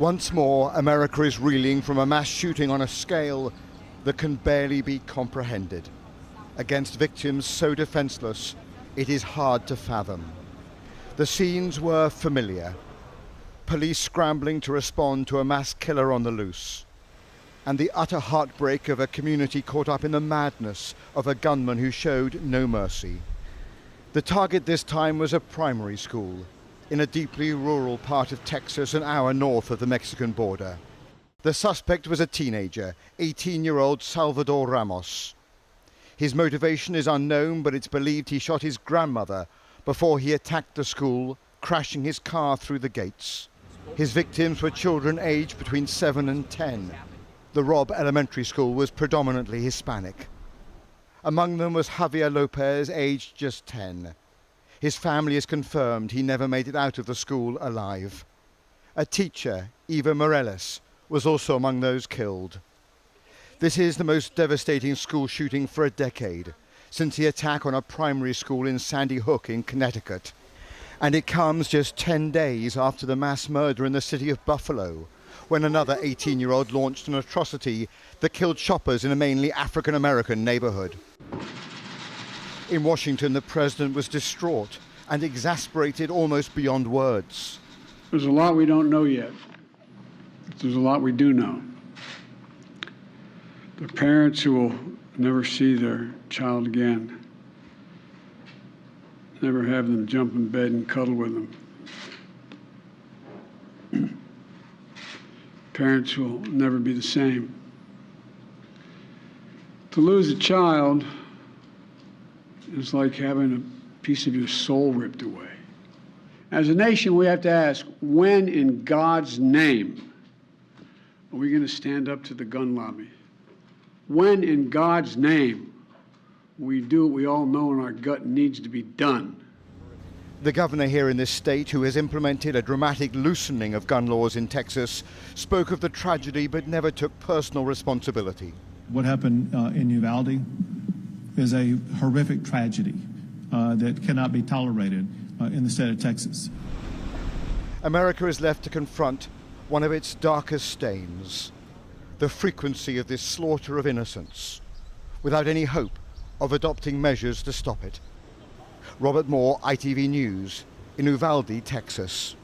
Once more, America is reeling from a mass shooting on a scale that can barely be comprehended. Against victims so defenseless, it is hard to fathom. The scenes were familiar. Police scrambling to respond to a mass killer on the loose. And the utter heartbreak of a community caught up in the madness of a gunman who showed no mercy. The target this time was a primary school in a deeply rural part of Texas, an hour north of the Mexican border. The suspect was a teenager, 18-year-old Salvador Ramos. His motivation is unknown, but it's believed he shot his grandmother before he attacked the school, crashing his car through the gates. His victims were children aged between 7 and 10. The Robb Elementary School was predominantly Hispanic. Among them was Javier Lopez, aged just 10. His family has confirmed he never made it out of the school alive. A teacher, Eva Morales, was also among those killed. This is the most devastating school shooting for a decade, since the attack on a primary school in Sandy Hook in Connecticut. And it comes just 10 days after the mass murder in the city of Buffalo, when another 18-year-old launched an atrocity that killed shoppers in a mainly African-American neighborhood. In Washington, the president was distraught and exasperated almost beyond words. There's a lot we don't know yet. There's a lot we do know. The parents who will never see their child again, never have them jump in bed and cuddle with them. Parents will never be the same. To lose a child is like having a piece of your soul ripped away. As a nation, we have to ask, when in God's name are we going to stand up to the gun lobby? When in God's name we do what we all know in our gut needs to be done? The governor here in this state, who has implemented a dramatic loosening of gun laws in Texas, spoke of the tragedy but never took personal responsibility. What happened in Uvalde is a horrific tragedy that cannot be tolerated in the state of Texas. America is left to confront one of its darkest stains, the frequency of this slaughter of innocents, without any hope of adopting measures to stop it. Robert Moore, ITV News, in Uvalde, Texas.